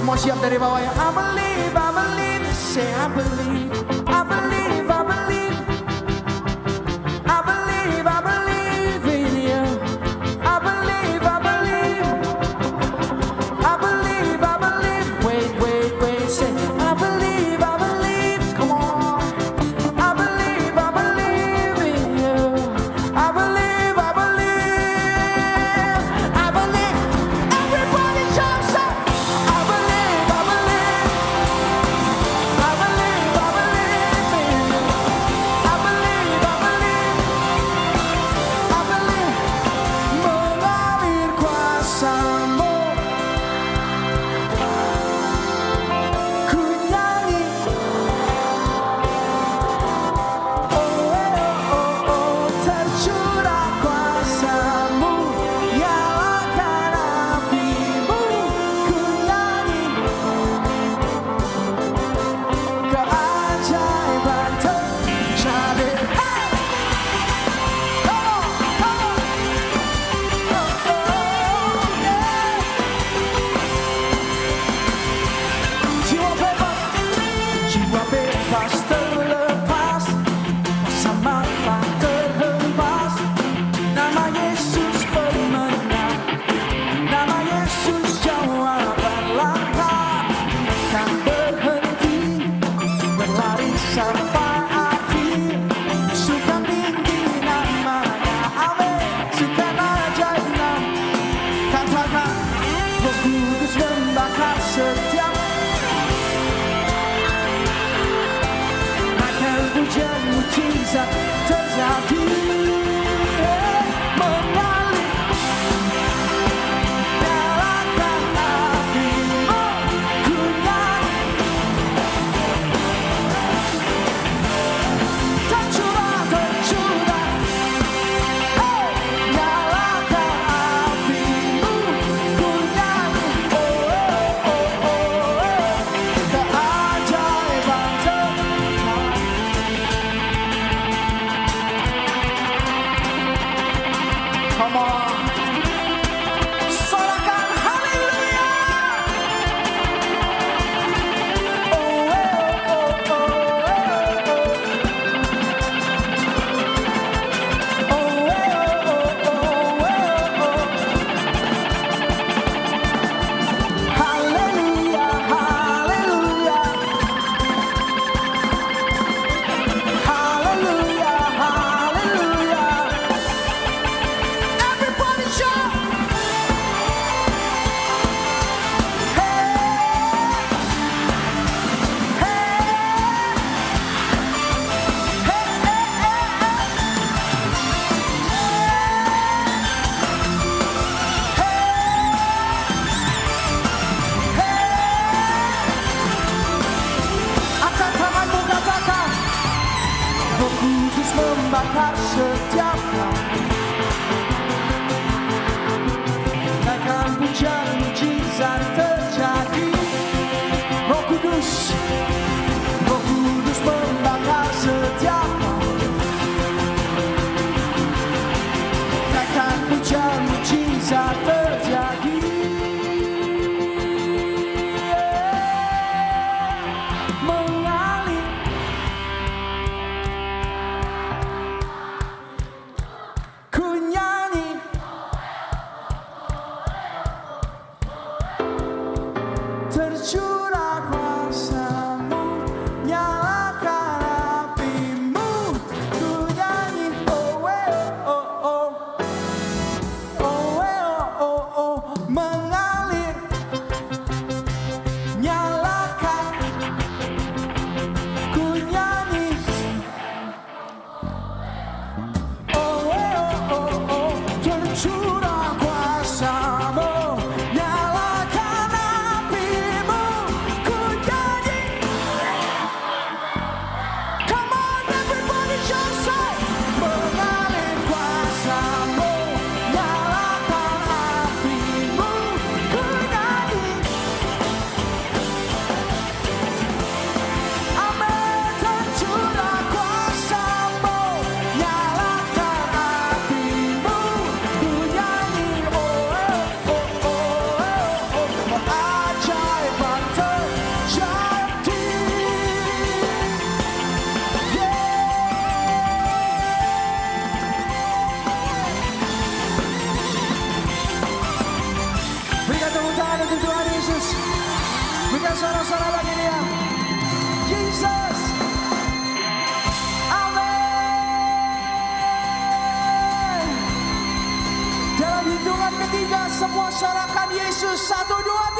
Semua siap dari bawah ya. I believe, say I believe, I believe, I believe, I believe, I believe in you. I believe, I believe, I believe, I believe. Wait, say I believe, I believe. Come on, I believe in you. I believe, I believe, I believe. Everybody jumps up. I believe, I believe, I believe, I believe in you. I believe, I believe, I believe. Mengalir kuasa-Mu, ku nyanyi. Tercurah kuasa-Mu, nyalakan api-Mu, ku nyanyi. Keajaiban terjadi. Hey! Come on, come on. Yeah. Jiwa bebas terlepas, kuasa marah terhempas. Nama Yesus pemenang, nama Yesus jawaban langkah. Kan berhenti berlari sampai akhir. Suka tinggi namanya, amin. Suka ajaib, katakan Roh Kudus membakar setiap. Akan hujan mujizat terjadi. Mengalir, nyalakan api-Mu, ku nyanyi. Tercurah, hey, nyalakan api-Mu, ku nyanyi. Keajaiban terjadi. Come on, sorakan haleluya. Haleluya, haleluya, haleluya, haleluya. Everybody shout. Angkat tanganmu, katakan Roh Kudus membakar setiap hati. Takkan hujan mujizat terjadi. Roh Kudus membakar setiap hati. Takkan hujan mujizat terjadi. Mengalir, ku nyanyi. Tercurah kuasa-Mu, nyalakan api-Mu, ku nyanyi. Oh, oh, oh, oh. Mengalir, nyalakan, ku nyanyi. Oh, tercurah kuasa-Mu, nyalakan api-Mu, ku nyanyi. Come on, everybody shout, say. Mengalir kuasa-Mu, nyalakan api-Mu, ku nyanyi. Amin, tercurah kuasa-Mu, nyalakan api-Mu, ku nyanyi. Pujian untuk Tuhan Yesus. Berikan suara-suara bagi Dia. Jesus. Amin. Dalam hitungan ketiga semua sorakan Yesus. 1, 2, 3.